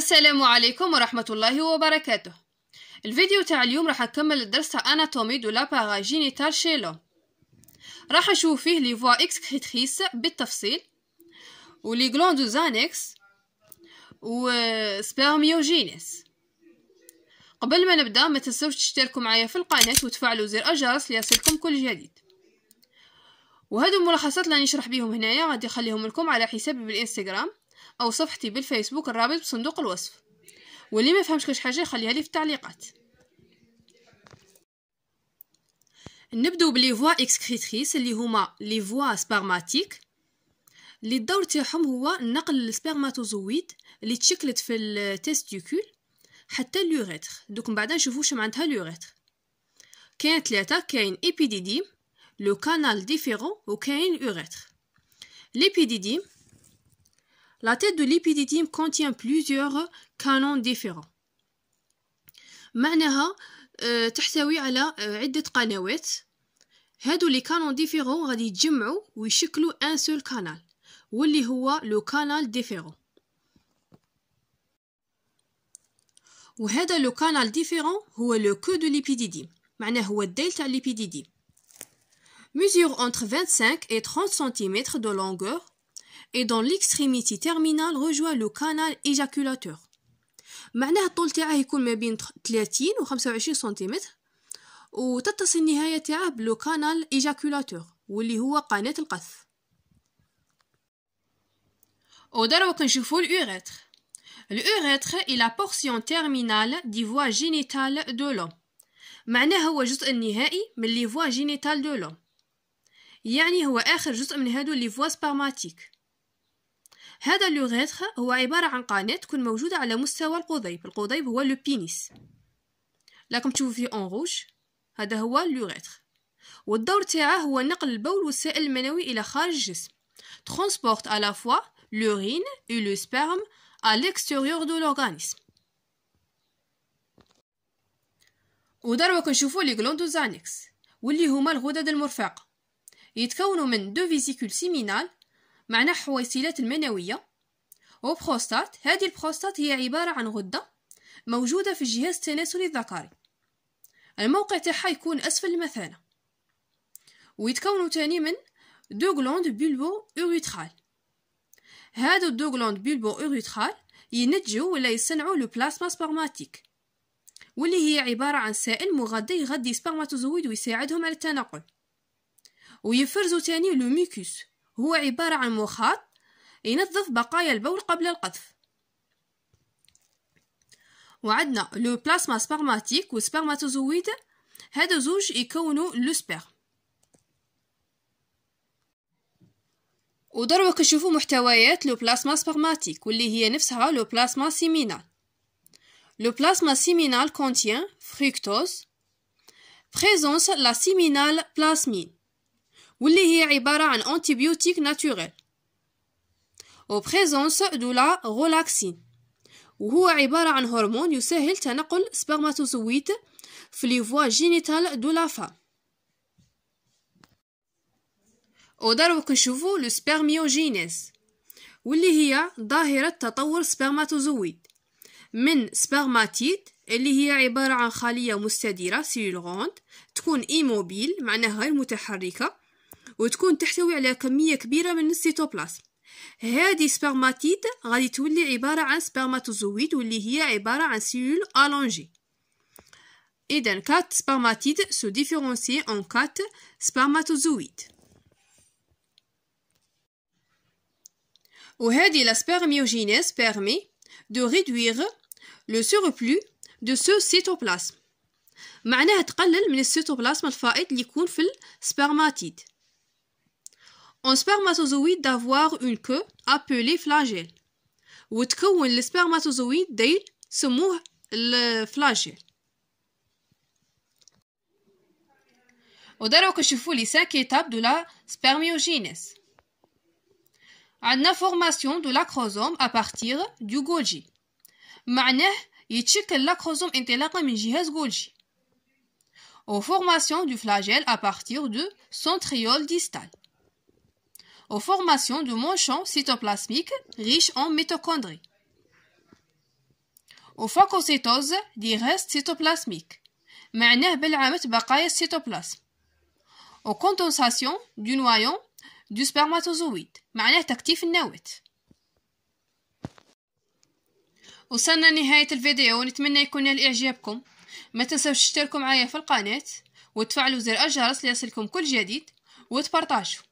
السلام عليكم ورحمة الله وبركاته. الفيديو تاع اليوم راح نكمل الدرس تاع اناتومي دو لاباراي جينيتال شي لوم. راح نشوف فيه لي فوا اكسكريتريس بالتفصيل ولي غلاندوزانكس و سبرميوجينيس. قبل ما نبدا ما تنسوش تشتركوا معايا في القناه وتفعلوا زر الجرس ليصلكم كل جديد. وهذو الملخصات اللي نشرح بيهم هنايا غادي نخليهم لكم على حسابي بالانستغرام او صفحتي بالفيسبوك، الرابط بصندوق الوصف. واللي ما فهمش كاش حاجه يخليها لي في التعليقات. نبداو بلي فوا اكسكريتريس اللي هما لي فوا سبرماتيك، اللي الدور تاعهم هو نقل السبرماتوزويد اللي تشكلت في التستيكول حتى اليوريتر. دوك من بعد نشوفوا واش معناتها اليوريتر. كاين ثلاثه، كاين ايبيديديم، لو كانال ديفيرون وكاين اليوريتر. ليبيديديم، la tête de l'épidédime contient plusieurs canons différents. معناها تحتوي على عدة قنوات. هادو لي كانون ديفيرون غادي يتجمعوا ويشكلوا ان سول كانال واللي هو لو كانال ديفيرون. وهذا لو كانال ديفيرون هو لو كو دو ليبيديديم، معناه هو الديل تاع ليبيديديم. mesure entre 25 et 30 cm de longueur et dans l'extrémité terminale rejoint le canal éjaculateur. معناه الطول تاعه يكون ما بين 30 و 25 سنتيمتر، وتتصل النهاية تاعه بلو كانال éjaculateur واللي هو قناة القذف. ودروك نشوفو الأوريتر. الأوريتر est la portion terminale des voies génitales de l'homme. معناه هو الجزء النهائي من لي voies génitales de l'homme، يعني هو آخر جزء من هادو لي voies سبرماتيك. هذا اليوريتر هو عبارة عن قناة تكون موجودة على مستوى القضيب. القضيب هو لو بينيس، راكم تشوفوا فيه اون روج، هذا هو اليوريتر. والدور تاعه هو نقل البول والسائل المنوي إلى خارج الجسم. transporte à la fois l'urine et le sperme à l'extérieur de l'organisme. ودروك نشوفوا لي غلاندوزانكس واللي هما الغدد المرفقة. يتكونوا من دو فيزيكول سيمينال، معناه حويصلات المنوية، وبروستات. هذه البروستات هي عبارة عن غدة موجودة في الجهاز التناسلي الذكري. الموقع تاعها يكون أسفل المثانة. ويتكونوا تاني من دو غلاند بولبو أوريترال. هادو دو غلاند بولبو أوريترال ينتجوا ولا يصنعوا لو بلازما سبرماتيك، واللي هي عبارة عن سائل مغذي يغذي سبرماتوزويد ويساعدهم على التنقل. ويفرزوا تاني لو ميكوس، هو عبارة عن مخاط ينظف بقايا البول قبل القذف. وعندنا لو بلازما سبرماتيك والسبرماتوزويد، هادو زوج يكونوا لو سبرم. ودروك نشوفوا محتويات لو بلازما سبرماتيك واللي هي نفسها لو بلازما سيمينال. Le plasma séminal contient fructose, présence la séminale plasmine واللي هي عبارة عن antibiotique naturel، و présence de la relaxine وهو عبارة عن هرمون يسهل تنقل سبرماتوزويد في les voies génitales de la femme. ودروك نشوفو le spermiogenèse واللي هي ظاهرة تطور سبرماتوزويد من سبرماتيد اللي هي عبارة عن خلية مستديرة سيلغوند، تكون إيموبيل معناها غير متحركة، وتكون تحتوي على كمية كبيرة من السيتوبلازم. هذه سبرماتيد غادي تولي عبارة عن سبرماتوزويد واللي هي عبارة عن سيول ألونجي. إذن 4 سبرماتيد se différencient en 4 سبرماتوزويد. وهذه la spermiogénèse permet de réduire le surplus de ce cytoplasme. معناها تقلل من السيتوبلازم الفائض اللي يكون في السبرماتيد. En spermatozoïde d'avoir une queue appelée flagelle. وتكون السبرماتوزويد ديل سموه الفلاجيل. ودروك نشوفوا لي 5 étapes de la spermiogénèse. عندنا formation de l'acrosome à partir du Golgi. معناه يتشكل اللاكروزوم انطلاقا من جهاز غولجي. Au formation du flagelle à partir de centriole distal. Aux formations de manchons cytoplasmiques riches en mitochondries. وفاكوسيتوز دي غيست سيتوبلازميك معناه بلعامة بقايا السيتوبلازم. وكوندنساسيون دو نوايون دو سبرماتوزويد معناه تكتيف النواة. وصلنا لنهاية الفيديو ونتمنى يكون نال إعجابكم. ما تنسوش تشتركوا معايا في القناة وتفعلوا زر الجرس ليصلكم كل جديد وتبارطاجوا.